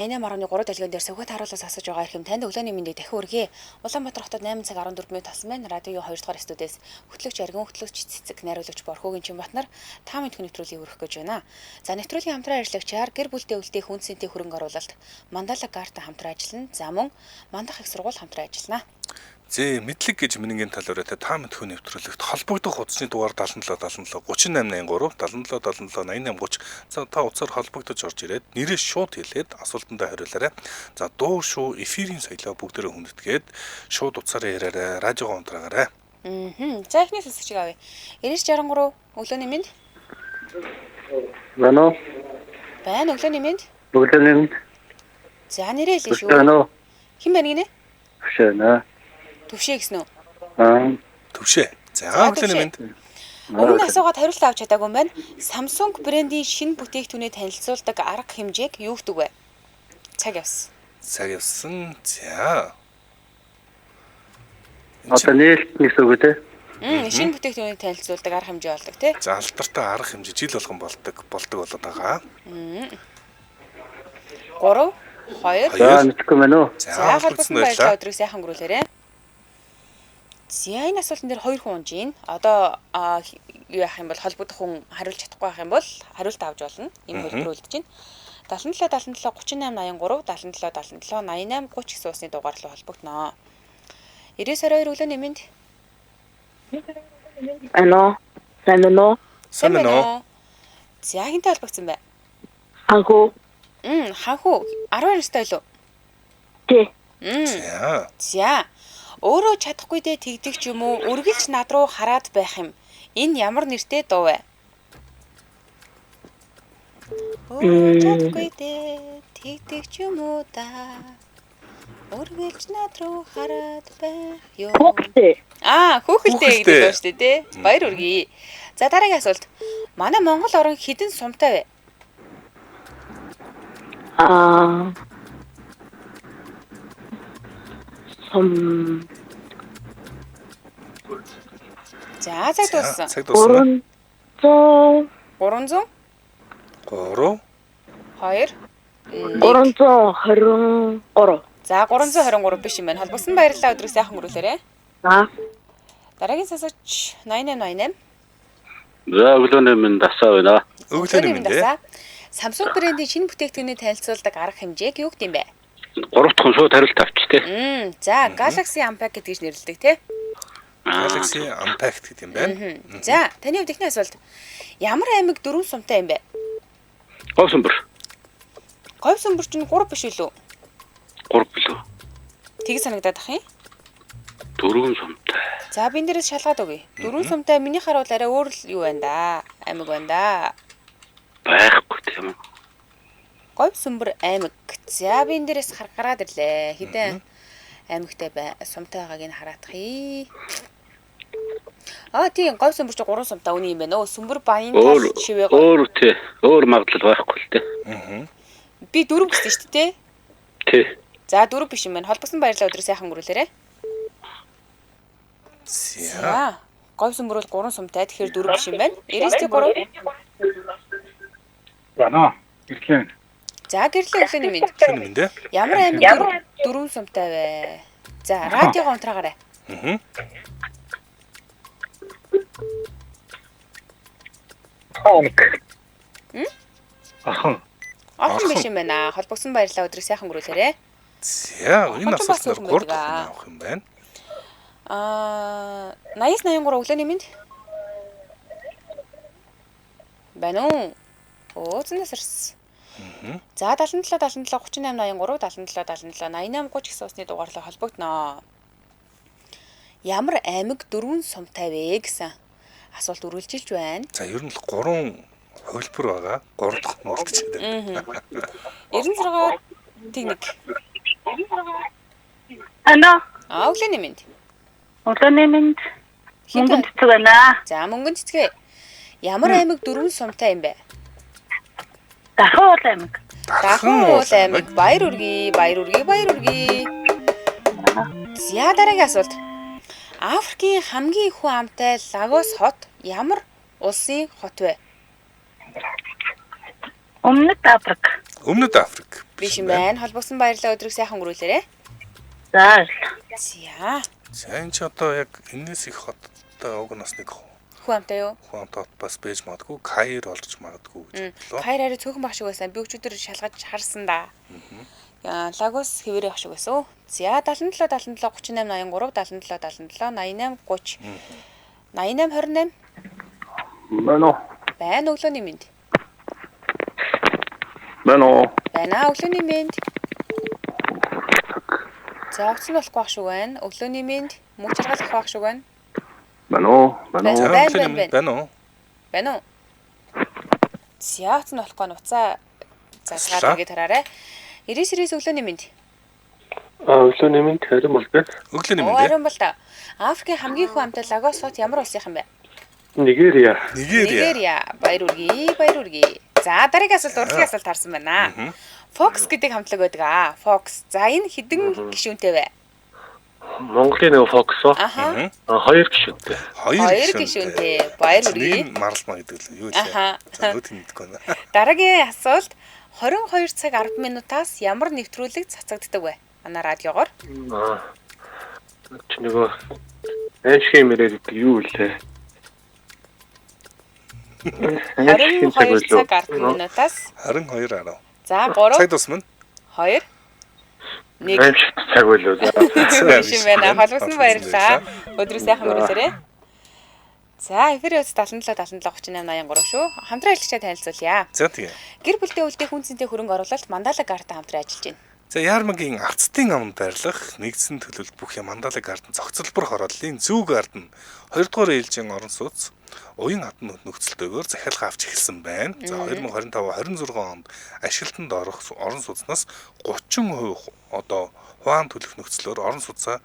8.3 дэлгэн дээр сувгат харуулаас асууж байгаа хэрхэм танд өглөөний мэндийг дахин үргэе. Улаанбаатар хотод 8 цаг 14 минут болсон байна. Радиогийн 2 дугаар студиэс хөтлөгч Аргин хөтлөгч цэцэг найруулагч Борхогийн Чинбатнар 5 минут нэвтрүүлгийг өргөх гэж байна. За нэвтрүүлгийн хамтран ажиллагчаар гэр бүлтэй үлдээх хүн сэнтийн хөрөнгө оруулалт Мандала карта хамтран ажиллана. За мөн Мандах их сургууль хамтран ажиллана. Зэ мэдлэг гэж минийгийн талаараа та мэд хүн нэвтрүүлэгт холбогдох хуудасны дугаар 77 77 37 87 77 88 30. За та утсаар холбогдож орж ирээд нэрээ шууд хэлээд асуултандаа хариулаарай. За дуу шүү эфирийн соёлоо бүгдээрээ хүндэтгээд шууд утсаараа яриарай. Радиогоо унтраагаарай. За эхний сонсогчийг авъя. 9063 өглөөний мэнд. Байна уу? Байна өглөөний мэнд. Өглөөний мэнд. За нэрээ хэлээ шүү. Байна уу? Хэн байна гинэ? Шэнэ. Төвшөө гэсэн үү? Төвшөө. За өглөөний мэнд. Өмнө асуугаад хариулт авч чадаагүй юм байна. Samsung брендийн шинэ бүтээгдэхүүнээ танилцуулдаг арга хэмжээг юу гэдэг вэ? Цаг явсан. Цаг явсан. За. Одоо нээлт нэгс үг үү те? Шинэ бүтээгдэхүүнийг танилцуулдаг арга хэмжээ болдог тий. За алдартай арга хэмжээ жил болгон болдог болоод байгаа. 3 2 За мэдхгүй мэн үү? За холбогдсон баярлалаа өдрийг сайхан өнгөрүүлээрэй. За энэ асуултан дээр 2 хүн унж ийн. Одоо юу яах юм бол холбогдох хүн хариулж чадахгүй байх юм бол хариулт авч болно. Энэ хөлбөр үлдэж байна. 77 77 38 83 77 77 88 30 гэсэн усны дугаар руу холбогдноо. 92 өглөөний мэнд. Ano? Сайн байна уу? За хинтэй холбогдсон бай. Ханху. Ханху 12 настай юу? Тий. За. Өөрөө чадахгүй дээ тэгдэг ч юм уу? Үргэлж над руу хараад байх юм. Энэ ямар нэртэй дуу вэ? Өөрөө чадахгүй дээ тэгдэг ч юм уу да. Үргэлж над руу хараад байх юм. Хүүхдээ. Хүүхэлтэй гэдэг дуу шүү дээ, тий. Баяр үргэе. За дараагийн асуулт. Манай Монгол орон хэдэн сумтай вэ? За цаг дууссан. 300 300 3 2 323. За 323 биш юм байна. Холбогдсон баярлалаа өдрийг сайхан өнгөрүүлээрэй. За. Дараагийн сонсогч 8888. За өглөөний мэнд асаа байна. Өглөөний мэнд. Samsung брендийн шинэ бүтээгдэхүүний танилцуулдаг арга хэмжээг юу гэдэг юм бэ? 3 дахь хүн шууд хариулт авч тий. За Galaxy Unpacked гэж нэрлэдэг тий. Galaxy Unpacked гэдэг юм байна. За таны хувьд ихний асуулт. Ямар аймаг 4 сумтай юм бэ? Говьсомбор. Говьсомбор чинь 3 биш үү? 3 билүү. Тэг санагдаад ах юм? 4 сумтай. За би энэ дээрээс шалгаад өгье. 4 сумтай миний харвал арай өөр л юу байна да? Аймаг байна да. Байхгүй тийм үү? Говьсомбор аймаг. За би энэ дээрээс гараад ирлээ. Хэдэн аймагтай сумтай байгааг нь хараадахъя. Тийм Говьсомбор ч 3 сумтай үний юм байна. Сүмбэр Баян тал шивээ. Өөр тий. Өөр магадлал байхгүй л тий. Би 4 гэсэн шүү дээ. Тий. За 4 биш юм байна. Холбогдсон баярлалаа өдрөө сайхан өнгөрүүлээрэй. За Говьсомбор бол 3 сумтай. Тэгэхээр 4 биш юм байна. 93 Байна. Гэрлээ. За гэрлээ өглөөний мэнд. Өглөөний мэнд. Ямар аймаг 4 сумтай вэ? За радиогоо унтраагаарай. Ахан биш юм байна. Холбогдсон баярлалаа өдрийг сайхан өнгөрүүлээрэй. За энэ асуултаар 3 дахь авах юм байна. 80-83 өглөөний мэнд. Байна уу? Зэнэс ирсэн. За 77 77 38 83 77 77 88 30 гэсэн усны дугаарлаа холбогдноо. Ямар аймаг 4 сумтай вэ гэсэн асуулт үргэлжилж байна. За ер нь л 3 хөлбөр байгаа. 3 дахь нь үлдчихэд байна. 96 техник. Ano? Өглөөний мэнд. Өглөөний мэнд. Мөнгөн цэцэг байна. За мөнгөн цэцгээ. Ямар аймаг 4 сумтай юм бэ? Дахин уул аймаг. Дахин уул аймаг. Баяр үргэе. За дараагийн асуулт. Африкийн хамгийн их хүн амтай Лагос хот ямар улсын хот вэ? Өмнөд Африк. Өмнөд Африк. Биш юм байна. Холбогдсон баярлалаа. Өдрийг сайхан өнгөрүүлээрэй. За. За. Сайн ч одоо яг энэс их хоттой уг нас нэг Хүү амтай юу? хуамтад бас байж магадгүй, каир олж магадгүй гэж бодлоо. Хайр арай цөөхөн баг шиг байсан. Би өчигдөр шалгаж харсан да. Лагос хэвээрээ шиг байсан. За 77 77 38 83 77 77 88 30 88 28 Мано. байна өглөөний мэнд. Мано. Байна өглөөний мэнд. За огцон болохгүй байх шүү байна. Өглөөний мэнд мөч жаргал ах байх шүү байна. Мано. Байна. За байна. байна уу? Байна уу? За огцон болохгүй нуцаа засгаад ингэ тараарай. 99 өглөөний мэнд. Өглөөний минь харин бол бэ. Өглөөний Оо мэнд. ариун бол та. Африкийн хамгийн хүн амтай Лагос хот ямар улсынх юм бэ? Нигерия. Нигерия. Баяр үргээ. За дараагийн асуулт урлагийн асуулт харсан байна. Fox гэдэг хамтлаг байдаг аа. Fox. За энэ хідэн гишүүнтэй вэ? Монголын нэг фокусо. Аха. 2 гишүүнтэй. Хоёр гишүүнтэй. Баяр үргээ. Марлма гэдэг л юу Аха. вэ? За нүд мэдгүй байна. Дараагийн асуулт 22 цаг 10 минутаас ямар нэвтрүүлэг цацагддаг вэ? Манай радиогоор. Чи нөгөө ашиг мэрэг юу вэ? 22 цаг 10 минутаас 22 10. за 3 Цаг тусмана. 2 1 Ашиг цаг байлуу. биш юм байна. Холбосон баярлаа. Өдрөө сайхан өнгөрүүлээрэй. За эфир үз 77 77 38 83 шүү. Хамтран ажиллагчаа танилцуулъя. За тийм. Гэр бүлтэй үлдээх хүн цэнтэй хөрөнгө оруулалт Мандала Гарта хамтран ажиллаж байна. За Ярмагийн арцтын аманд байрлах нэгдсэн төлөвлөлт бүхий Мандала гардын зохицолбор хорооллын зөв гард нь 2 дугаар ээлжийн орон сууц уян хатан нөхцөлтэйгээр захиалга авч эхэлсэн байна. За 2025-26 онд ашиглалтанд орох орон сууцнаас 30% одоо хуаан төлөх нөхцлөөр орон сууцаа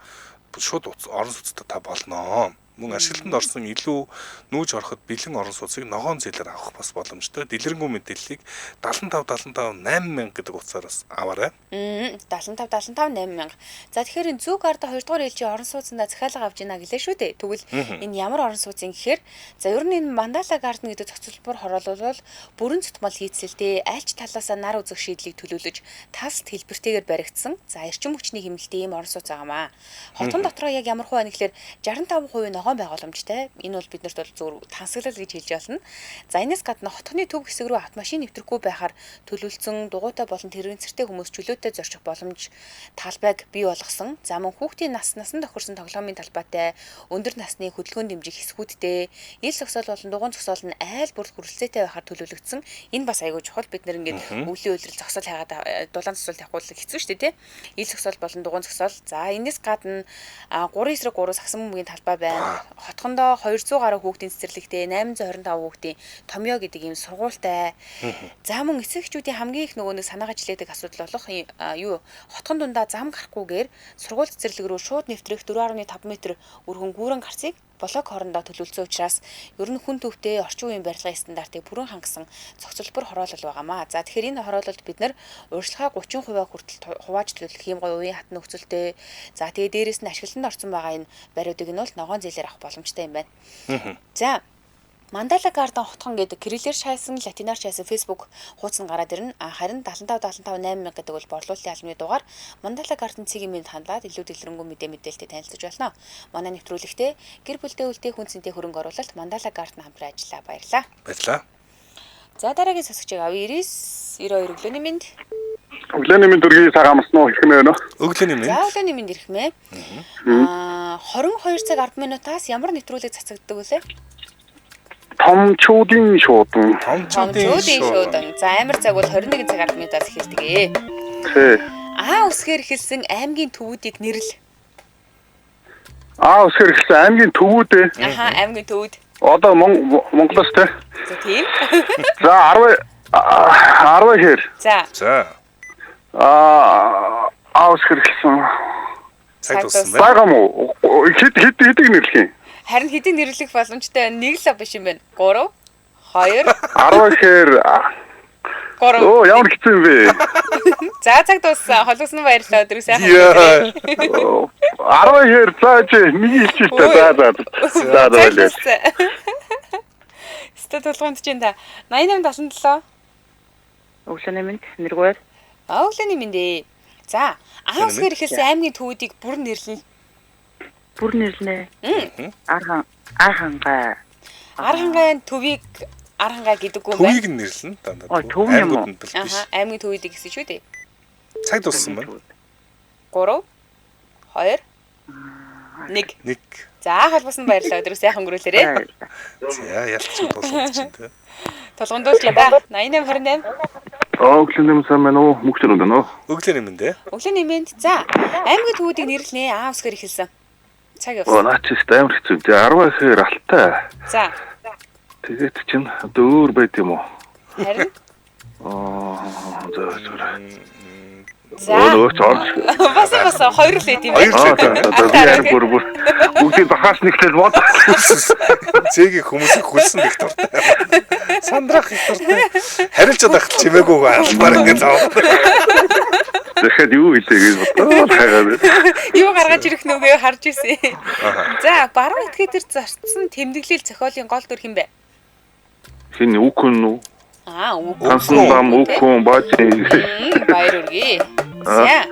шууд орон сууцтай та болноо. Мөн ашиглалтанд орсон илүү нүүж ороход бэлэн орон сууцыг ногоон зээлээр авах бас боломжтой. Дэлгэрэнгүй мэдээллийг 75 8000 гэдэг утсаараас аваарай. 75 8000. За тэгэхээр энэ зүү гарда 2 дугаар ээлжийн орон сууцнда захиалга авч ийна гэлээ шүү дээ. Тэгвэл энэ ямар орон сууц юм гэхээр за ер нь энэ Мандала Гарден гэдэг зохицолбор хороолол бүрэн цутмал хийцэлтэй альч талаасаа нар үзэх шийдлийг төлөвлөж талт хэлбэртэйгээр баригдсан. За эрчим хүчний хэмнэлтийн ийм орон сууц байгаамаа. Хотон дотроо яг ямар хувь байна гэхээр 65% ногоон байгууламжтай. Энэ бол биднэрт бол зөв тансаглал гэж хэлж болно. За энэс гадна хотхны төв хэсэг рүү автомашин нэвтрэхгүй байхаар төлөвлөсөн дугуйтай болон тэрэгцэртэй хүмүүс чөлөөтэй зорчих боломж талбайг бий болгосон. За мөн хүүхдийн насан тохирсон тоглоомын талбайтай өндөр насны хөдөлгөөн дэмжих хэсгүүдтэй ил зогсоол болон дугуйн зогсоол нь айл бүрд хүрэлцээтэй байхаар төлөвлөгдсөн. Энэ бас аягүй чухал. Бид нэр ингээд өвлийн үйлрэл зогсоол хайгаад дулаан зогсоол тавихуулах хэцүү шүү дээ, тий. Ил зогсоол болон дугуйн зогсоол. За энэс гадна 3 эсрэг 3 сагсан бөмбөгийн талбай байна. Хотхондоо 200 гаруй хүүхдийн цэцэрлэгтэй 825 хүүхдийн томьёо гэдэг ийм сургуультай. За мөн эцэгчүүдийн хамгийн их нөгөө нэг санаагаа жилээдэг асуудал болох юу хотхон дундаа зам гарахгүйгээр сургууль цэцэрлэг рүү шууд нэвтрэх 4.5 м өргөн гүүрэн гарцыг блок хоорондоо төлөвлөсөн учраас ер нь хүн төвтэй орчин үеийн барилгын стандартыг бүрэн хангасан зохицолбор хороолол байгаамаа. За тэгэхээр энэ хороололд бид нар урьдчилгаа 30% хүртэл хувааж төлөх юм гоё үеийн хатан нөхцөлтэй. За тэгээ дээрэс нь ашиглалтанд орсон байгаа энэ бариудыг нь бол ногоон зээлээр авах боломжтой юм байна. За Мандала Гарден хотхон гэдэг кириллээр шаасан, латинаар шаасан Facebook хуудас нь гараад ирнэ. Харин 75 8000 гэдэг бол борлуулалтын албаны дугаар Мандала Гарден цэгийн мэд хандлаад илүү дэлгэрэнгүй мэдээлэлтэй танилцуулж байна. Манай нэвтрүүлэгтээ гэр бүлтэй үлдээх хүн цэнтэй хөрөнгө оруулалт Мандала Гарден хамтран ажиллаа. Баярлалаа. Баярлалаа. За дараагийн сосгчийг авъя. 92 өглөөний мэнд. Өглөөний минь дөргий цагаан амснаа ирэх мэ өнөө. Өглөөний мэнд. За өглөөний мэнд ирэх мэ. 22 цаг 10 минутаас ямар нэвтрүүлэг цацагддаг вэ? Томчуудын шуудан. Томчуудын шуудан. За амар цаг бол 21 цаг 10 минутаас эхэлдэг ээ. Тий. Үсгээр эхэлсэн аймгийн төвүүдийг нэрлэ. Үсгээр эхэлсэн аймгийн төвүүд. Аймгийн төвүүд. Одоо Монголоос тий. За тийм. За 10 хэр. За. Үсгээр эхэлсэн. Цаг туссан байна. Байгаа мó? Хэдийг нэрлэх юм? Харин хэдийг нэрлэх боломжтой нэг л биш юм байна. 3 2 10 хэр. 3. Оо ямар хэцүү юм бэ? За цаг дууссан. Холбосон баярлалаа. Өдрөө сайхан. 10 хэр цааж нэг хэлчихтэй. За байлаа. Стат толгонд чинь та 88 77. Өглөөний мэнд нэргээр. Өглөөний мэндэ. За, аав үсгээр ихэлсэн аймгийн төвүүдийг бүр нэрлэнэ. Бүр нэрлэнэ. Архангай. Архангайн төвийг Архангай гэдэггүй юм байна. Төвийг нь нэрлэн дандаа. Төв юм уу? Аймагуд нь биш. Аха, аймгийн төвүүдийг гэсэн шүү дээ. Цаг дууссан байна. 3 2 1. 1. За, холбосон баярлалаа. Өдрөө сайхан өнгөрүүлээрэй. За ялч тулгуур чинь те. Тулгуундуулж байна. 8828. Өглөөний мэнд сайн байна уу? Мөхчөрөнд байна уу? Өглөөний мэндэ. Өглөөний мэнд. За, аймгийн төвүүдийг нэрлэнэ. Аав үсгээр ихэлсэн. Цаг явсан. Наа чи амар хэцүү. 10 ихээр алтай. За, Тэгээд чинь одоо өөр байд юм уу? харин За. за. Цаарч. Бас хоёр л байт юм Хоёр л байна. байт. Одоо яар бүр бүгдийг бахаас нэгтэл бод. Зэгийг хүмүүсийг хүлсэн их дуртай. Сандрах их дуртай. Харилцаад ах чимээгүй албаар ингэ зав. Тэгэхэд юу хэлээ гэж бодлоо. Хагаад. Юу гаргаж ирэх нүгээ харж ирсэн. За, баруун этгээдэр зарцсан тэмдэглэл зохиолын гол дүр хэм бэ? Хин үкүн үү? Үг. Тансан бам үкүн баажи. Баяр үргээ. За.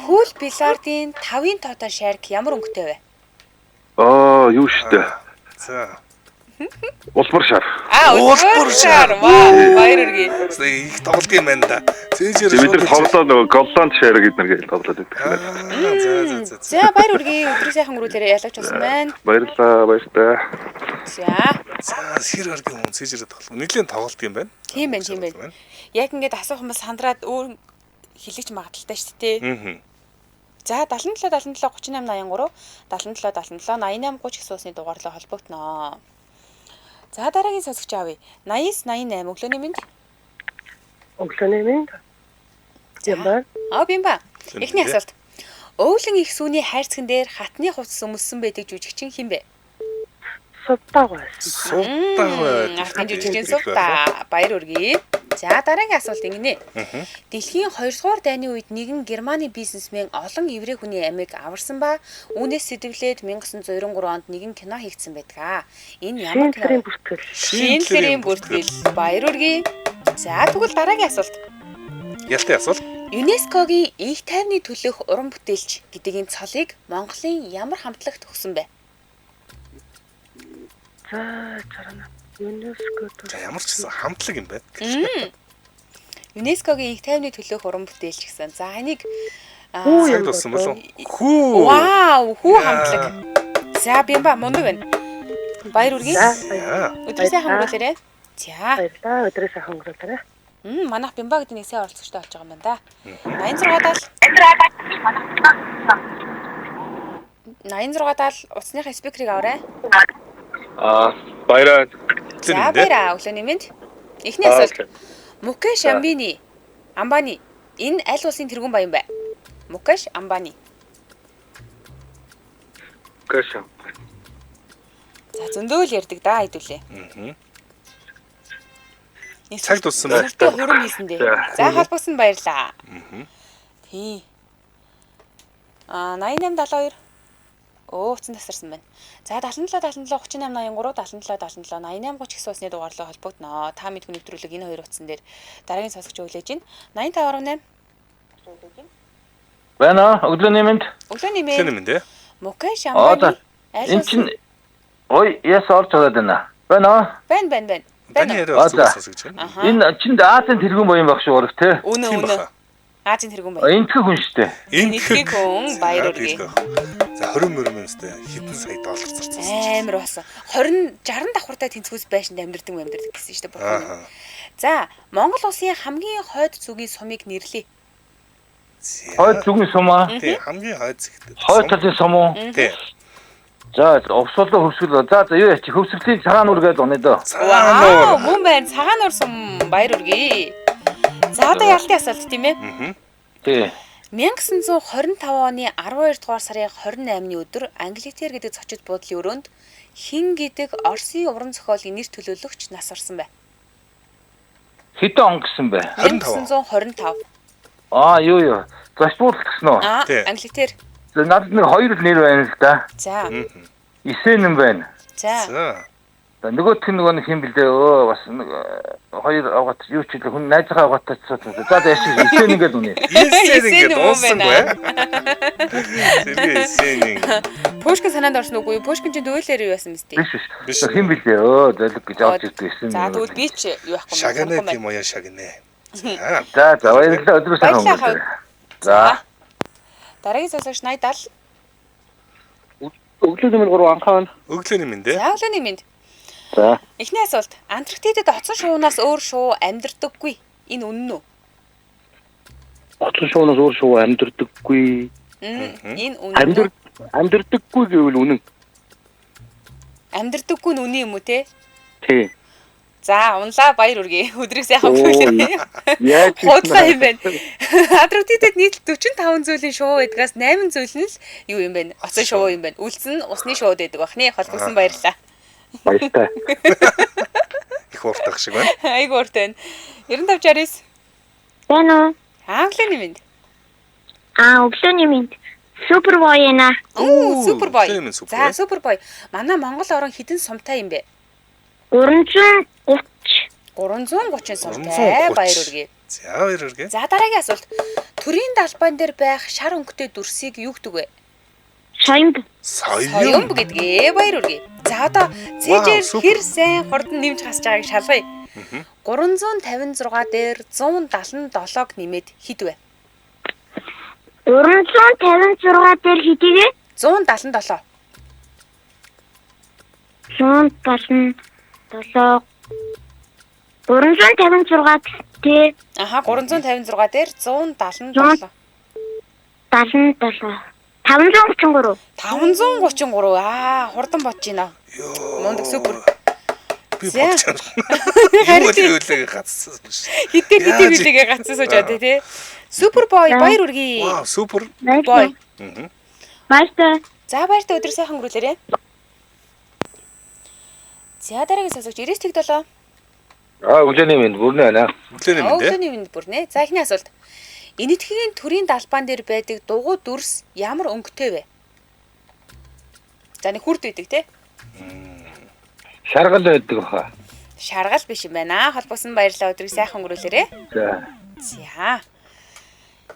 Пул биллардын 5-ын тоотой шарк ямар өнгөтэй вэ? Юу штэ. За. Улмар шар. Улбар шар. Баяр үргээ. Их тоглолт юм байна да. Цээжэр Бид нар тоглоо нөгөө голланд шар гэднэр гэж тоглоод байдаг. За. За, баяр үргээ. Өдрөө сайхан өнгөрүүлээрэй. Ялгч болсон байна. Баярлалаа, баярлалаа. За. сэр аргийн хүн цээжэр тоглолт. Нэгэн тоглолт юм байна. Тийм байна. Яг ингээд асуух юм бол сандраад өөр хэлэгч магадaltaй шүү дээ. За, 77 77 38 83 77 77 88 30 гэсэн усны дугаарлаа холбогдноо. За, дараагийн сонсогч аавь. 89 88 өглөөний мэнд. Өглөөний мэнд. Ямаа. Бимба. Эхний асуулт. Өвлөн их сүүний хайрцаган дээр хатны хувцас өмссөн байдаг жүжигчин хэн бэ? Сувтаа байсан. Сувтаа. Артын жүжигчин Сувтаа. Баяр үргээ. За, дараагийн асуулт ингэнэ. Дэлхийн 2 дугаар дайны үед нэгэн Германы бизнесмен олон еврей хүний амийг аварсан ба үүнээс сэтгэлээд 1993 онд нэгэн кино хийгдсэн байдаг. Энэ ямар Шинэ кино? бүртгэл. Шинэлэрийн бүртгэл. Баяр үргээ. За, тэгвэл дараагийн асуулт. Ялтай асуулт. ЮНЕСКОгийн их тайвны төлөөх уран бүтээлч гэдгийн цолыг Монголын ямар хамтлагт өгсөн бэ? За, чарна. ЮНЕСКО. За ямар ч гэсэн хамтлаг юм байна. ЮНЕСКОгийн их тайвны төлөөх уран бүтээлч гэсэн. За, энийг Цаг дууссан болов. Хүү. Вау, хүү хамтлаг. За, бимба мундаг байна. Баяр үргээ. Өдрөө сайхан өнгөрүүлээрэй. За. Баярлалаа. Өдрөө сайхан өнгөрүүлээрэй. Манайх бимба гэдэг нэг сайн оролцогчтой болж байгаа юм байна да. 86 утасныхаа спикерийг аваарай. Баяраа. За, баяраа. Өглөөний мэнд. Эхний асуулт. Мукеш Амбани. Энэ аль улсын тэргүүн баян бэ? Мукеш Амбани. Кэш. За, зөндөөл ярьдаг да хэдүүлээ. Цаг дууссан байна. Өөртөө хөрөм хийсэндээ. За, холбосон баярлаа. Тий. 8872. Уцсан тасарсан байна. За, 77 77 38 83 77 77 88 30 гэсэн усны дугаарлаа холбогдноо. Та мэдгүй нэвтрүүлэг энэ хоёр утсан дээр дараагийн сонсогч өглөөж байна. 85.8. Байна өглөөний мэнд. Өглөөний Тэний мэнд. мэнд ээ. Мукеш Амбани. Энд чинь яс орж байгаа даа. Байна. Байн. Таны яриа зүгээс сонсогч байна. Энэ чинь Азийн тэргүүн боён баг шүү ураг те. Үнэ. Азийн тэргүүн баян. Энтгэх хүн шүү дээ. Энтгэх хүн баяр үргээ. За 20 мөрмөнстэй хэдэн сая доллар зарцсан. Амар басан. 60 давхартай тэнцвүүс байшинд амьдардаг гэсэн шүү дээ бурхан. За, Монгол улсын хамгийн хойд зүгийн сумыг нэрлэе. Хойд зүгийн сум аа. Тий, хамгийн хойд зэгтэй. Хойд талын сум уу? Тий. За, овсолоо хөвсгөл. За, юу яач хөвсгөлийн цагаан нүр гэдэг унаа доо. Вау, мөн байна. Цагаан нур сум баяр үргээ. За, одоо ялтын асуулт тийм ээ. Тий. 1925 оны 12 дугаар сарын 28-ны өдөр Англитер гэдэг зочид буудлын өрөөнд хин гэдэг Оросын уран зохиолын нэр төлөөлөгч нас орсон бай. Хэдэн он гэсэн бэ? 1925. Юу. Зочид буудлын гэсэн үү? Англитер. Надад нэг хоёр нэр байна л да. За. Исэнэн байна. За. За нөгөөх нь нөгөө хин бэлдээ өө бас нэг хоёр авгат юу ч хүн найзгаа авгатаа за яаш исэн ингээд үнэ. Эсээр ингээд юм уу уусангүй. байна? Тэргээ эсэн. Пушкин санаанд орсон үгүй. Пушкин чинь дуэлэр юу байсан мэт. Биш. Хин бэлдээ өө золиг гэж авч ирдэг исэн. За тэгвэл би ч юу яахгүй Шагнаа тийм уяа шагнаа. За баярлалаа өдрөө сайхан өнгөрөөч. За. Дараагийн сонсогч 80 Өглөөний минь 3 анхаа. Өглөөний минь дээ. За өглөөний минь. За. Эхний асуулт. Антарктидэд оцсон шуунаас өөр шуу амьдардаггүй. Энэ үнэн үү? Оцсон шуунаас өөр шуу амьдардаггүй. Энэ үнэн үү? Амьдардаггүй гэвэл үнэн. Амьдардаггүй нь үнэн юм уу те? Тий. За унлаа баяр үргээ. Өдрийг сайхан өнгөрүүлээ. Яаж Худлаа юм байна. Антарктидэд нийт 45 зүйлийн шуу байдгаас 8 зүйл нь л юу юм бэ? Оцсон шуу юм байна. Үлдсэн нь усны шууд байдаг бахны. Холбогдсон баярлаа. баяртай. Их уртах шиг байна. Айгу уртай. 9569. Байна уу? Англиний минь. Өглөөний минь. Супербой ээ. Оо, супербой. өглөөний минь супербой. За, супербой. Манай Монгол орон хідэн сумтай юм бэ? 330. 330 сумтай. 330. Баяр үргээ. За баяр үргээ. За, дараагийн асуулт. Төрийн далбаан дээр байх шар өнгөтэй дүрсийг юу гэдэг вэ? Шоёмб. Соёмб гэдгээ. Баяр үргээ. За, одоо цээжээр хэр сайн хурдан нэмж хасж байгааг шалгая. 356 дээр 177-г нэмээд хэд вэ? 456 дээр хэдийгээ 177. 177 456 тий Аха 356 дээр 177. 77 533 533. Хурдан бодож байна. Мундаг супер. Би За. бодож байна. Харин Юу тийм. үлээгээ гацсан шүү. Хитэр Яаж хитэр үлээгээ гацсан сууж байгаа тий. Супербой баяр үргээ. Вау, супер. Бой. Баяртай. За баяртай өдөр сайхан өнгөрүүлээрэй. За дараагийн сонсогч 99-7. Өглөөний минь бүрнэ байна. Өглөөний минь дээ. Өглөөний минь бүрнэ. За эхний асуулт. Энэтхэгийн төрийн далбаан дээр байдаг дугуй дүрс ямар өнгөтэй вэ? За нэг хүрд байдаг тий. Шаргал байдаг баха. Шаргал биш юм байна. Холбосон баярлалаа өдрийг сайхан өнгөрүүлээрэй. За. За.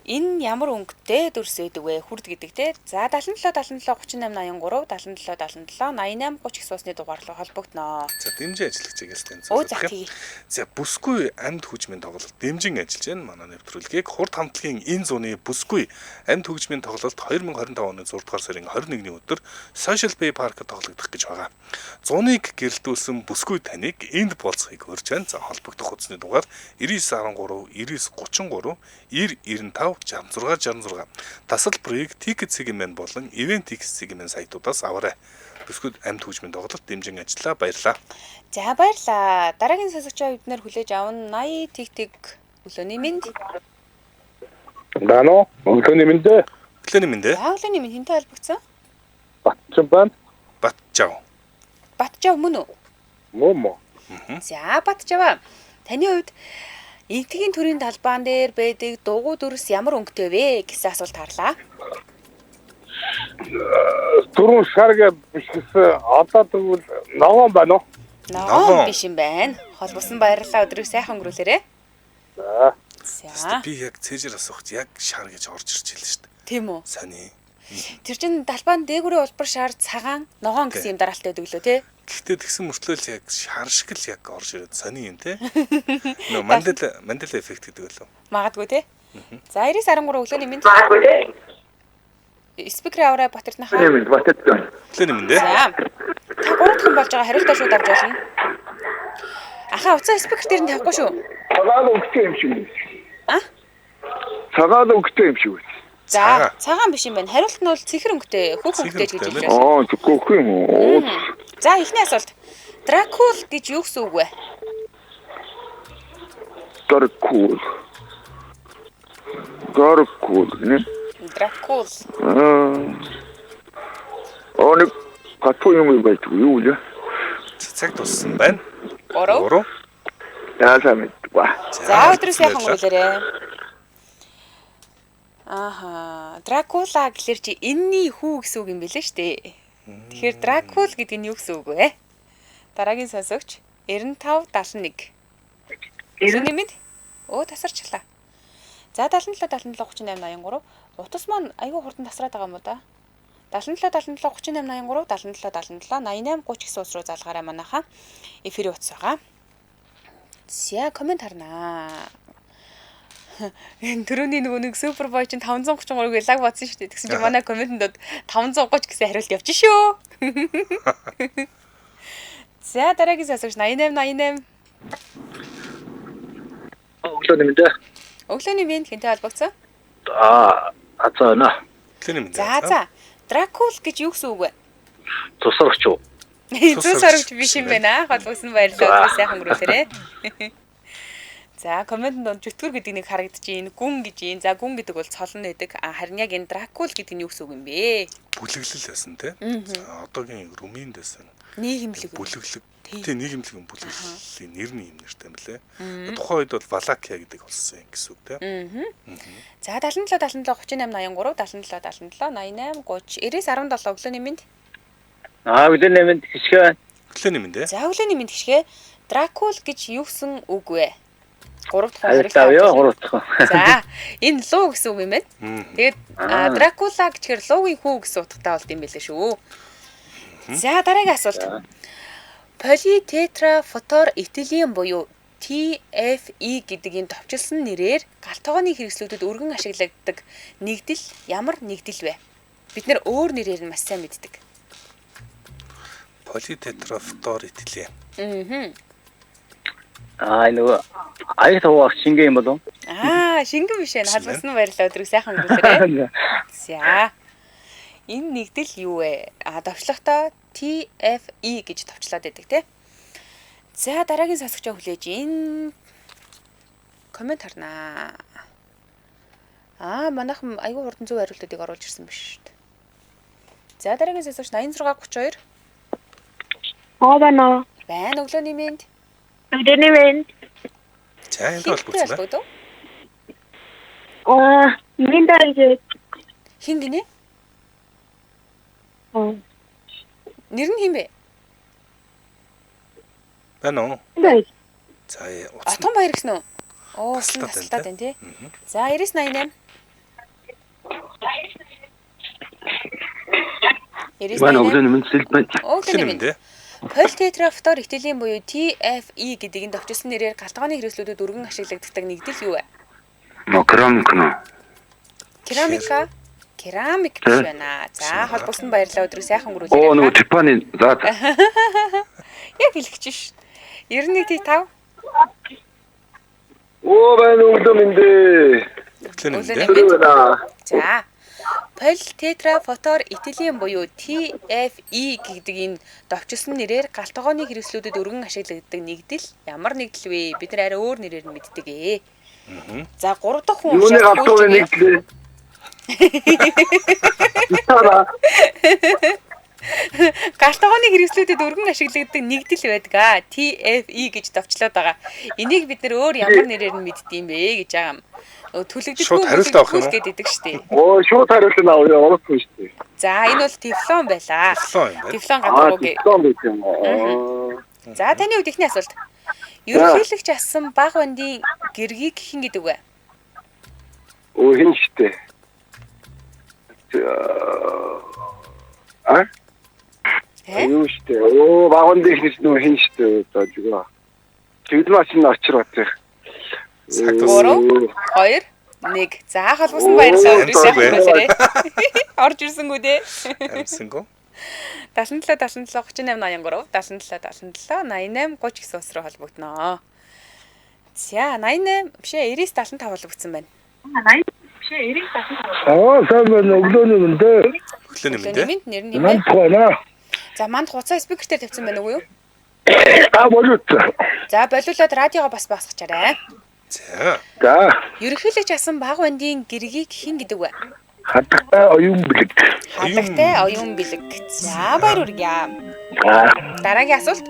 Энэ ямар өнгөтэй дүрс байдаг вэ? Хүрд гэдэг те. За 77 77 38 83 77 77 88 30 их суусны дугаар руу холбогдноо. За дэмжин ажиллагчийг ялтын Өө захий. За бүсгүй амьд хөгжмийн тоглолт дэмжин ажиллаж байна. Манай нэвтрүүлгийг хурд хамтлагийн энэ зууны бүсгүй амьд хөгжмийн тоглолт 2025 оны 6 дугаар сарын 21-ний өдөр Social Bay Park-д тоглогдох гэж байгаа. Зуныг гэрэлтүүлсэн бүсгүй таныг энд болцохыг урьж байна. За холбогдох утасны дугаар 9913 9933 9095 6666. Тасалбарыг Ticket Segment болон Event Ticket Segment сайтуудаас аваарай. Бүсгүйд амьд хөгжмийн тоглолт дэмжин ажиллаа. Баярлалаа. За баярлаа. Дараагийн сонсогчоо бид нэр хүлээж аван 80 тэг өглөөний минь. Дано. Өглөөний минь дээ. Өглөөний минь дээ. За өглөөний минь хинтэй холбогдсон? Батчин байна. Батжав. Батжав мөн үү? Момо. За Батжава. Таны хувьд энэтхэгийн төрийн талбаан дээр байдаг дугуй дүрс ямар өнгөтэй вэ гэсэн асуулт харлаа. Түрүүн шарга бишсэн одоо тэгвэл ногоон байна уу? Ногоон биш юм байна. Холбосон баярлалаа өдрийг сайхан өнгөрүүлээрэй. За. За. Би яг цээжээр асуухт яг шар гэж орж ирж хэлсэн шүү дээ. Тийм үү? Сони. Тэр чин талбайн дээгүүрийн улбар шар цагаан ногоон гэсэн юм дараалттай байдаг лөө тий. Гэхдээ тэгсэн мөртлөө л яг шар шиг л яг орж ирээд сони юм те. Нөө Мандела эффект гэдэг лөө. Магадгүй тий. За 9913 өглөөний минь. Магадгүй тий. Спикер аваарай Батэрнахаа. Өглөөний минь дээ. За. Та 3 дахин болж байгаа хариултаа шууд авч болно. Ахаа уцаа спикер дээр нь тавихгүй шүү. Цагаан өнгөтэй юм шиг. А? Цагаан өнгөтэй юм шиг. За, цагаан биш юм байна. Хариулт нь бол цэхэр өнгөтэй, хөөх өнгөтэй гэж хэлж байна. Аа, зөвхөн юм уу? За, эхний асуулт. Дракул гэж юу гэсэн үг вэ? Дракул нэ? Дракул. Нэг гатуу юм байдаг юу вэ? Цаг туссан байна. 3. Яасаа мэдгүй. За, өдрөөс яхан өнгөлөөрэй. Аха, Дракула гэхэлэр чи энэний хүү гэсэн үг юм билээ шүү дээ. Тэгэхээр Дракул гэдэг нь юу гэсэн үг вэ? Дараагийн сонсогч 9571. Өглөөний мэнд. Тасарчлаа. За 77 77 38 83. Утас маань айгүй хурдан тасраад байгаа юм уу да? 77 77 38 83 77 77 88 30 гэсэн уус руу залгаарай манайхаа. Эфирийн утас байгаа. За комент харнаа. Төрөний нэг супербой чинь 533-ыг лаг бодсон шүү дээ. Тэгсэн чинь манай комментэнд 530 гэсэн хариулт явж шүү. За дараагийн сонсогч 88 Өглөөний мэнд. Өглөөний мэнд хинтэй холбогдсон? Ацаана. Өглөөний мэнд. За. Дракул гэж юу гэсэн үг вэ? Тусарч юу? Зүс орогч биш юм байна. Холбогдсон баярлалаа. Сайхан өнгөрүүлээрэ. За, комментэнд донд жүтгэр гэдэг нэг харагдчихээн. Гүн гэж юм. За, гүн гэдэг бол цолн байдаг. Харин яг энэ дракул гэдэг нь юу гэсэн үг юм бэ? Бүлэглэл байсан тий. Одоогийн Румынд байсан. Нийгэмлэг. Бүлэглэг. Тий, нийгэмлэг бүлэглэлийн нэрний юм нэртэй юм лээ. Тухайн үед бол Валакия гэдэг болсон юм гэсэн үг тий. За 77 77 38 83 77 77 88 30 90 17 өглөөний мэнд. Өглөөний мэнд хишгэ. Өглөөний мэнд ээ. За өглөөний мэнд хишгэ. Дракул гэж юу гэсэн үг вэ? 3 дахь хариулт авъя 3 дахь. За энэ луу гэсэн үг юм байна. Тэгээд Дракула гэхээр луугийн хүү гэсэн утгатай болд юм байлээ шүү. За дараагийн асуулт. Политетрафотор этилен буюу TFE гэдэг энэ товчлсон нэрээр галтгооны хэрэгслүүдэд өргөн ашиглагддаг нэгдэл ямар нэгдэл вэ? Бид нэр өөр нэрээр нь маш сайн мэддэг. Политетрафотор этилен. Нөгөө аяг таваа шингэн юм болов? Шингэн биш ээ. Халбасан баярлалаа өдрийг сайхан өнгөрүүлээрэй. За. Энэ нэгдэл юу вэ? Товчлогтой TFE гэж товчлоод байдаг тий. За дараагийн сонсогчоо хүлээж энэ комент харнаа. Манайхан айгүй хурдан зөв хариултуудыг оруулж ирсэн биш шүү дээ. За дараагийн сонсогч 8632. Байна. Байна өглөөний мэнд. Өглөөний мэнд. За энэ холбогдсон байна. Минда гэж. Хин гинэ? Нэр нь хин бэ? Байна уу? Байна. За Том баяр гэсэн үү? Тасалдаад тасалдаад байна тий. За 9988. 9988. Байна өглөөний мэнд сэлд байна. Өглөөний мэнд. Политетрафотор этилен буюу TFE гэдэг энэ товчлсон нэрээр галтгооны хэрэгслүүдэд өргөн ашиглагддаг нэгдэл юу вэ? Керамик нөө. Керамик гэж байна. За холбогдсон баярлалаа өдрийг сайхан өнгөрүүлээрэй. Нөгөө Типаны за. Яг хэлчих ш. 91.5. Байна өглөөний мэнд. Өглөөний мэнд. За. Политетрафотор этилен буюу TFE гэдэг энэ товчлсон нэрээр галтгооны хэрэгслүүдэд өргөн ашиглагддаг нэгдэл ямар нэгдэл вэ? Бид нар арай өөр нэрээр нь мэддэг ээ. За 3 дахь хүн Юуны галтгооны нэгдлээ? Галтгооны хэрэгслүүдэд өргөн ашиглагддаг нэгдэл байдаг. TFE гэж товчлоод байгаа. Энийг бид нэр өөр ямар нэрээр нь мэддэм бэ гэж байгаа юм. Төлөгдөлгүй гэдэг шүү дээ. Шууд хариулт нь авъя орсон шүү дээ. За энэ бол тефлон байлаа. Тефлон гадуур. За таны үед ихний асуулт. Ерөнхийлөгч асан баг бандын гэргийг хин гэдэг вэ? Хин штэ. Юу штэ. Баг бандын ихнээс нөө хин штэ одоо жигээ. Чиглэл машин очир бат. 3 2 1. За холбосон баярлалаа. Үргэлжлүүлээрэй. Орж ирсэнгүү дээ. Амсангүй. 77 77 38 83 77 77 88 30 гэсэн ус руу холбогдноо. За 88 бишээ 99 75 холбогдсон байна. 80 бишээ 99 75. Сайн байна өглөөний мэнд. Өглөөний мэнд. Нэр нь юм бэ? Байна. За манд хуцаа спикертээр тавьсан байна уу юу? Болоод. За болиулаад радиогоо бас басгачаарай. За. Ерөнхийлөгч асан баг бандын гэргийг хин гэдэг вэ? Хатагтай оюун бэлэг. Хатагтай оюун бэлэг. За баяр үргье. Дараагийн асуулт.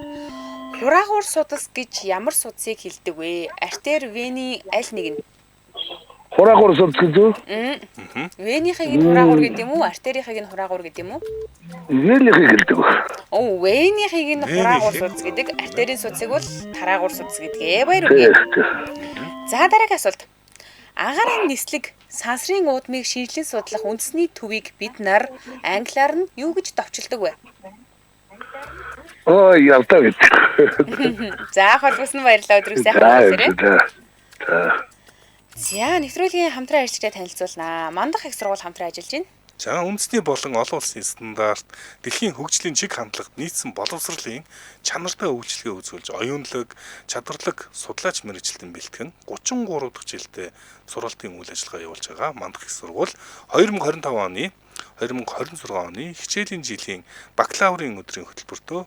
Хураагуур судас гэж ямар судсыг хэлдэг вэ? Артер, вений аль нэг нь? Хураагуур судалж үү? Венийхийг нь хураагуур гэдэг юм уу? Артерийнхийг нь хураагуур гэдэг юм уу? Венийхийг хэлдэг. Оо, венийхийг нь хураагуур судас гэдэг, артерийн судасыг бол тараагуур судас гэдгээ. Баяр үргээ. За дараагийн асуулт. Агаарын нислэг сансрын уудмыг шинжлэн судлах үндэсний төвийг бид нар англиар нь юу гэж товчилдог вэ? Ой, ялтаа гэж. За холбосон баярлалаа өдрөө сайхан өнгөрөөсэй. За нэвтрүүлгийн хамтран ажиллагчдад танилцуулнаа. Мандах их сургууль хамтран ажиллаж байна. За үндэсний болон олон улсын стандарт, дэлхийн хөгжлийн чиг хандлагад нийцсэн боловсролын чанартай үйлчлэгээ үзүүлж, оюунлаг, чадварлаг судлаач мэргэжилтэн бэлтгэн 33 дахь жилдээ сургалтын үйл ажиллагаа явуулж байгаа Мандах их сургууль 2025 оны 2026 оны хичээлийн жилийн бакалаврын өдрийн хөтөлбөртөө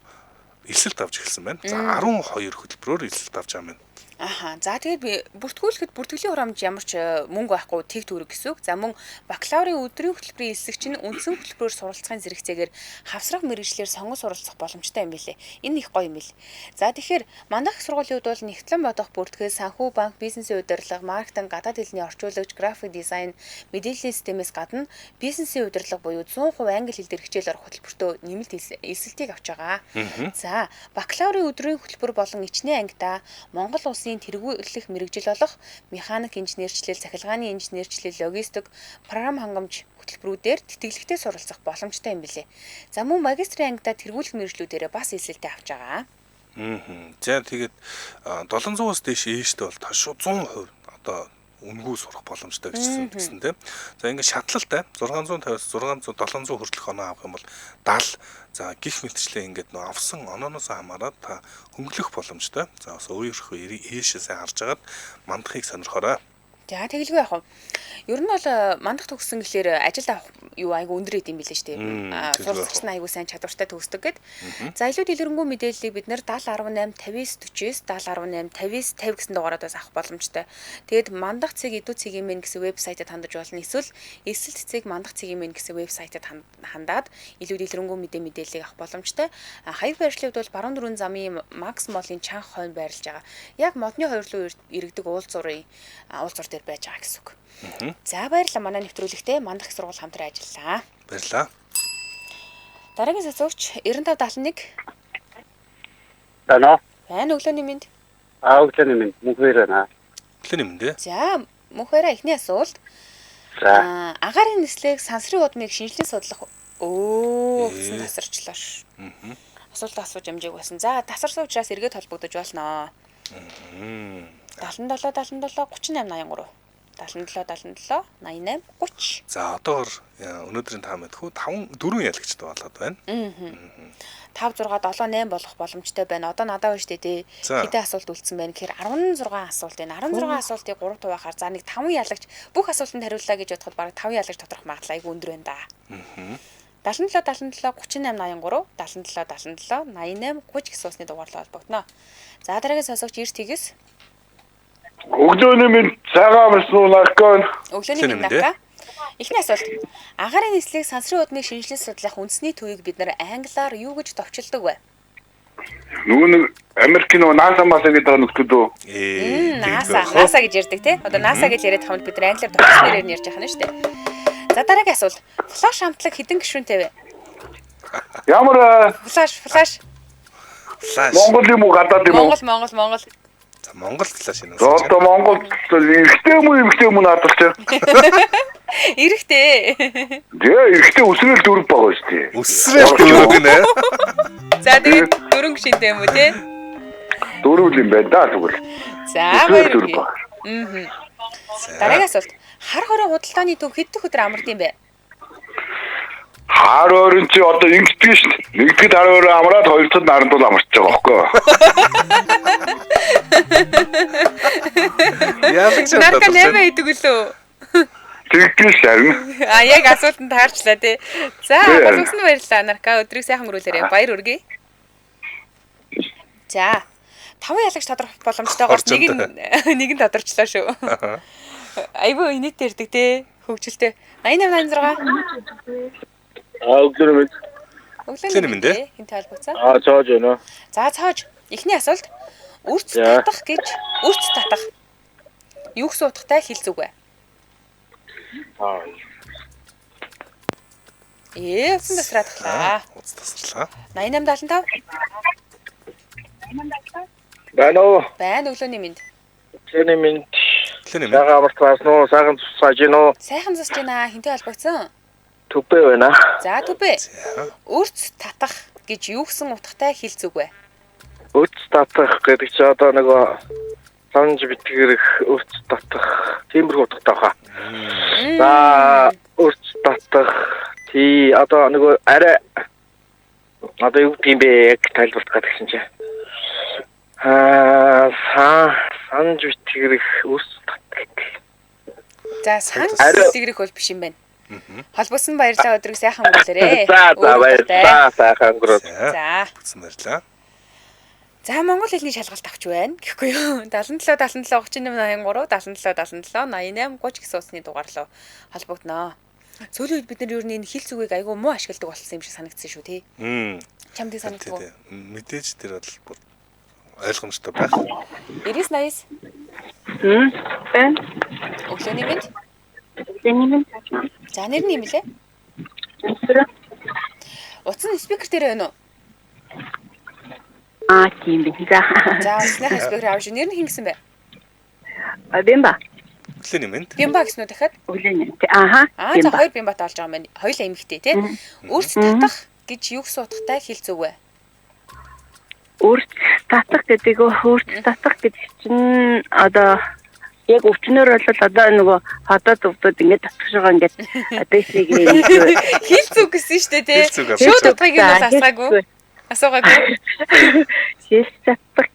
эсэлт авч эхэлсэн байна. За 12 хөтөлбөрөөр эсэлт авч байгаа юм. Аха. За тэгээд бүртгүүлэхэд бүртгэлийн хураамж ямар ч мөнгө байхгүй тэг төгрөг гэсэн үг. За мөн бакалаврын өдрийн хөтөлбөрийн эсэлэгч нь үндсэн хөтөлбөрөөр суралцахын зэрэгцээгээр хавсрах мэргэжлэр сонгон суралцах боломжтой юм билээ. Энэ их гоё юм бил. За тэгэхээр мандах их сургуулийн хувьд бол нэгтлэн бодох бүртгэл, санхүү, банк, бизнесийн удирдлага, маркетинг, гадаад хэлний орчуулагч, график дизайн, мэдээллийн системээс гадна бизнесийн удирдлага буюу 100% англи хэл дээр хичээл орох хөтөлбөртөө нэмэлт эсэлтийг авч байгаа. За бакалаврын өдрийн хөтөлбөр болон ичнээ ангидаа Монгол улсын тэргүүлэх мэргэжил болох механик инженерчлэл, цахилгааны инженерчлэл, логистик, програм хангамж хөтөлбөрүүдээр тэтгэлэгтэй суралцах боломжтой юм билээ. За мөн магистрийн ангидаа тэргүүлэх мэргэжлүүдээр бас эсэлтээ авч байгаа. За тэгээд 700-аас дээш ээжтэй бол ташуу 100% одоо үнгүй сурах боломжтой гэсэн тийм. За ингээд шатлалтай 650-аас 600 700 хүртэлх оноо авах юм бол 70. За гих мэтчлээ ингээд нөө авсан онооноос хамаарат та хөнгөлөх боломжтой. За бас өөрийнхөө ээшээсээ харж агаад мандахыг сонирхоорой. За тэгэлгүй яах вэ? Ер нь бол мандах төгссөн гэхлээр ажил авах юу айгу өндөр идэм билээ шүү дээ. Суралцагч нь айгу сайн чадвартай төгсдөг гэд. За илүү дэлгэрэнгүй мэдээллийг бид нэр 7018 50-49 7018 50-50 гэсэн дугаараас авах боломжтой. Тэгэд мандах цэг эдүү цэгийн мэн гэсэн вебсайтад хандаж болно. Эсвэл эсэлт цэг мандах цэгийн мэн гэсэн вебсайтад хандаад илүү дэлгэрэнгүй мэдээллийг авах боломжтой. Хаяг байршлын хувьд бол баруун дөрвөн замын Макс молын чанх хойно байрлаж байгаа. Яг модны хоёр руу иргэдэг уулзуур дээр байж байгаа гэсэн үг. За баярлалаа манай нэвтрүүлэгтээ мандах их сургууль хамтран ажиллаа. Баярлалаа. Дараагийн сасуугч 9571. Байна. Байна өглөөний мэнд. Өглөөний мэнд мөнхөр байна. Өглөөний мэнд. За мөнхөрөө эхний асуулт. За Агаарын нислэг сансрын удмыг шинжлэн судлах гэсэн тасарчлаа ш. Асуулт асууж амжааг байсан. За тасарсан учраас эргээд холбогдож болно. 77 77 38 83 77 77 88 30. За одоогор өнөөдрийн таа мэдхүү 5 4 ялагчтай болоод байна. 5 6 7 8 болох боломжтой байна. Одоо надад байна шүү дээ. Хэдэн асуулт үлдсэн байна гэхээр 16 асуулт байна. 16 асуултыг 3 тувахаар за нэг 5 ялагч бүх асуултанд хариуллаа гэж бодоход бараг 5 ялагч тоторох магадлал айгүй өндөр байна да. 77 77 38 83 77 77 88 30 гэсэн усны дугаарлал холбогдно. За дараагийн сонсогч Эрт Тгс. өглөөний мэнд цагаан мснуунаркон. Өглөөний мэнд нака. Эхний асуулт. Агаарын нислэг сансрын удмыг шинжлэн судлах үндэсний төвийг бид нар англиар юу гэж товчилдог вэ? Нөгөө нэг Америкийн NASA маса гэдэг нөхдөд үү? NASA гэж ярьдаг тий. Одоо NASA гэж яриад хамт бид нар англиар товчлохоор ярьж байгаа нь шүү дээ. За дараагийн асуулт. Флаш хамтлаг хэдэн гишүүнтэй вэ? Ямар Флаш. Монгол юм уу гадаад юм уу? Монгол. За Монгол флаш юм. Одоо Монгол эрэгтэй юм уу надад ч. Эрэгтэй. Эрэгтэй өсрөл дөрөв байгаа шүү дээ. Өсрөл дөрөв гинэ. За тэгээд дөрөв гишүүнтэй юм уу те? Дөрөв юм байна да тэгвэл. За баярлалаа. Дараагийн асуулт. Хар хорийн худалдааны төв хэд дэх өдөр амрд юм бэ? Хар хорийн чи одоо ингэдэг шүү дээ. Нэгдүгээр хар хороо амраад хоёрдугаар наранд бол амарч байгаа байхгүй юу? Нарка 8 идэг үлээ. Тэгвэл шарна. Яг асуултанд таарчлаа тий. За боловсон баярлалаа нарка. Өдрийг сайхан өнгөрүүлээрэй. Баяр хүргэе. За 5 ялагч тодорхой боломжтойгоор нэг нь тодорчлоо шүү. Айгүй инээдтэй ирдэг те хөгжилтэй 8886 өглөөний мэнд хин талбацаа цоож байна. За цоож эхний асуулт үрц татах юу гэсэн утгатай хэл зүг вэ? Уцсан тасраадлаа. Уц тасрлаа. 8875 Байна уу? байна өглөөний минь. Өглөөний минь. Өглөөний минь. Сайхан амарч байна уу? Сайхан цусаж гин үү? Сайхан засж байна. Хинтэй холбогдсон? Түбэ байна. За түбэ. За. Өрц татах гэж юу гэсэн утгатай хэлц үг вэ? Өц татах гэдэг чи одоо нөгөө санаж битгэрэх өц татах тиймэрхүү утгатай баха. За өц татах тий одоо нөгөө арай одоо юу гэм бэ яг тайлбарлах гэдэг чинь. Санаж битгэрэх өц татах. За санж битгэрэх бол биш юм байна. Холбосон баярлалаа өдрийг сайхан өнгөрүүлээрэй. За баярлалаа. Сайхан өнгөрөөл. За. Уцсан баярлаа. За монгол хэлний шалгалт авч байна. Гэхгүй юу? 77 77 38 83 77 77 88 30 гэсэн усны дугаар руу холбогдноо. Сүүлийн үед бид нар юу нэг хэл зүгийг айгүй муу ашигладаг болсон юм шиг санагдсан шүү тий. Чамд санагдав уу? Мэдээж тэр бол ойлгомжтой байх. 90 Бэн. өглөөний минь. Энийг За нэр нь юм лээ. Утсан спикер дээр байна уу? тийм би. За. За утасны спикер авч нэр нь хин гэсэн бэ? Бэмба. Өглөөний минь. Бимба гэсэн үү дахиад? Өглөөний. Ааха. За хоёр бимбат олж байгаа юм байна. Хоёулаа эмэгтэй тий. Өрц татах гэж юу гэсэн утгатай хэлц үг вэ? Өрц татах гэдэг чинь одоо яг өвчнөр бол одоо нөгөө хадаад өвдөд ингэж татчих байгаа ингээд одоо эсийг Хэлц үг гэсэн шүү дээ тий. Шууд утгыг нь бол асаагүй. Асуугаагүй. Хэлц татах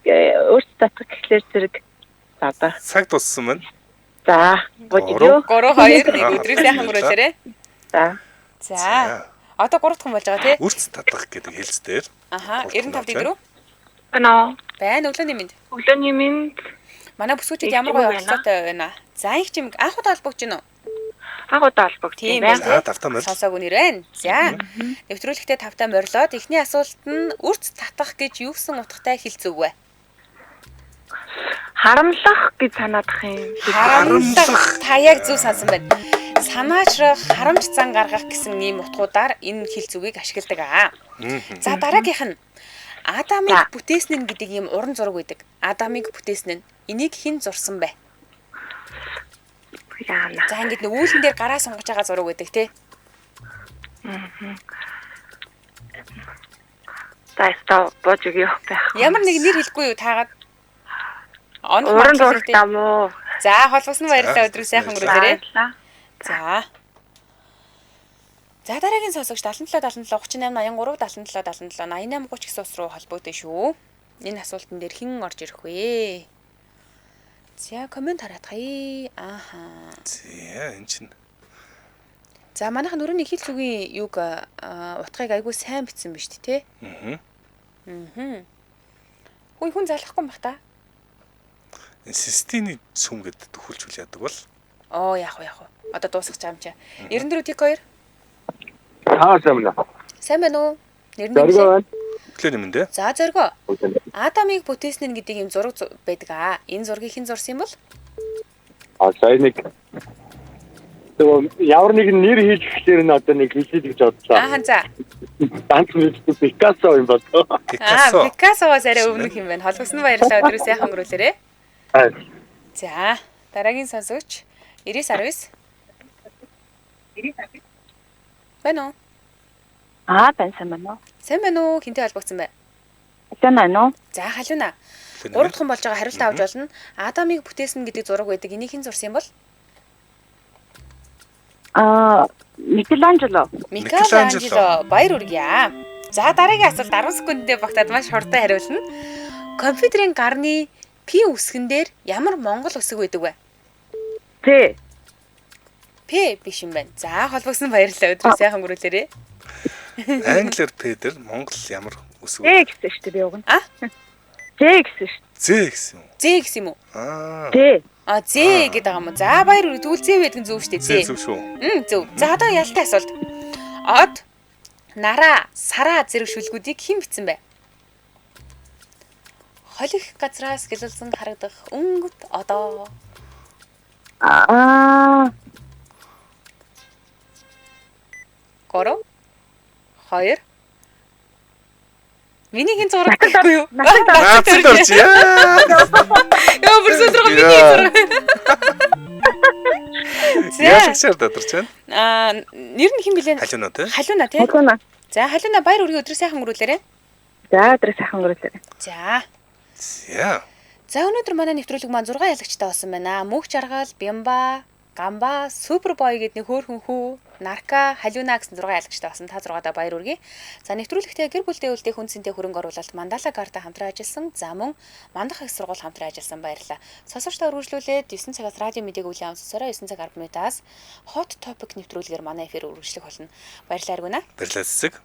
өрц татах гэхлээр зэрэг одоо Цаг туссан байна. за бодё. 3 2 1 өдрийг сайхан өнгөрүүлээрэй. За. За. Одоо 3 дахь хүн болж байгаа тий. Үрц татах гэдэг хэлц дээр. Аха 95 дэгрүү. Байна. Байна өглөөний минь. Өглөөний минь. Манай бүсгүүчид ямар гоё оролцоотой байна. За их чимэг анх удаа холбогдож байна уу? Анх удаа холбогдсон Тийм байна. байна. Тавтаа морь. Сонсоогүй нэр байна. За. Нэвтрүүлэгтээ тавтаа морлоод эхний асуулт нь үрц татах гэж юу гэсэн утгатай хэлц үг вэ? Харамлах гэж санаадах юм. Харамлах. Та яг зөв сансан байна. Санаачрах, харамж зан гаргах гэсэн ийм утгуудаар энэ хэлц үгийг ашигладаг аа. За дараагийнх нь Адамыг бүтээснэ гэдэг ийм уран зураг байдаг. Адамыг бүтээснэ. Энийг хэн зурсан бэ? Яана. За ингэж нэг үүлэн дээр гараа сунгаж байгаа зураг байдаг тий. Тайста бож юу байх. Ямар нэг нэр хэлэхгүй юу таагаад? Уран зураг юм уу? За холбосон баярлалаа өдрийг сайхан өнгөрүүлээрэй. За. За дараагийн сонсогч 77 77 38 83 77 77 88 30 гэсэн ус руу холбогдсон шүү. Энэ асуултан дээр хэн орж ирэх вэ? За комент хараадгая. Ааха. За энэ чинь. За манайхан өрөөний хэл зүгийн юг утгыг айгүй сайн бичсэн биз дээ, тэ? Хүн залахгүй юм бах та. Системийн сүм гэдэг төхүүлж яадаг бол. Оо яах вэ? Одоо дуусгах юм чаа. 94 тик 2. Сайн байна. Сайн байна уу? Нэр нь Өглөөний минь дээ. За зоргоо. Адамыг бүтээснэ гэдэг юм зураг байдаг аа. Энэ зургийг хэн зурсан юм бол? Сайн нэг. Ямар нэгэн нэр хийж гэхээр нь одоо нэг хэлээд гэж бодлоо. Аа за. Данц Пикассо юм болоо. Аа Пикассоос арай өмнөх юм байна. Холбосон баярлалаа өдрөө сайхан өнгөрүүлээрэй. За дараагийн сонсогч 9919. Байна уу? Сайн байна уу? Сайн байна уу? Хинтэй холбогдсон бай. Сайн байна уу? За халуuna. 3 дахь хүн болж байгаа хариултаа авч болно. Адамыг бүтээсэн гэдэг зураг байдаг. Энийг хэн зурсан юм бол? Микеланжело. Микеланжело баяр үргье. За дараагийн асуулт 10 секундэд багтаад маш хурдан хариулна. Компьютерийн гарны P үсгэн дээр ямар монгол үсэг байдаг вэ? Т. П биш юм байна. За холбогсон баярлалаа. Өдрөө сайхан өнгөрүүлээрэй. Англиар П дээр Монгол ямар үсэг Т гэсэн шүү дээ би уг нь. Т гэсэн шүү. З гэсэн юм. З гэсэн юм уу? Т. З гэдэг байгаа юм уу? За баяр үрг. Тэгвэл З байдаг нь зөв шүү дээ. Зөв шүү. Зөв. За одоо ялтай асуулт. Од, нараа, сараа зэрэг шүлгүүдийг хэн бичсэн бэ? Холих газраас гэлэлсэн харагдах өнгөт одоо. 3 2 Миний хин зураг гэхгүй юу? Наацд орж яа. Яа бүрсэлрэг миний зураг. Яаш чаар дадарч байна. Нэр нь хэн блэ? Халиуна тий. Халиуна тий. Халиуна. За халиуна баяр үргээ өдрөө сайхан өнгөрүүлээрэй. За өдрөө сайхан өнгөрүүлээрэй. За. Яа. За өнөөдөр манай нэвтрүүлэг маань 6 ялагчтай болсон байна. Мөнх жаргал, Бямба, Гамба, Супербой гэдэг нэг хөөрхөн хүү, Нарка, Халиуна гэсэн 6 ялагчтай болсон. Та 6-аа баяр үргээ. За нэвтрүүлэгтээ гэр бүлдээ үлдээх хүнсэнтэй хөрөнгө оруулалт Мандала Гарта хамтран ажилласан. За мөн Мандах их сургууль хамтран ажилласан баярлалаа. Сонсогчдоо үргэлжлүүлээд 9 цагаас радио мэдээг үлийн амсараа 9 цаг 10 минутаас Hot Topic нэвтрүүлгээр манай эфир үргэлжлэх болно. Баярлалаа Аргуна. Баярлалаа Цэцэг.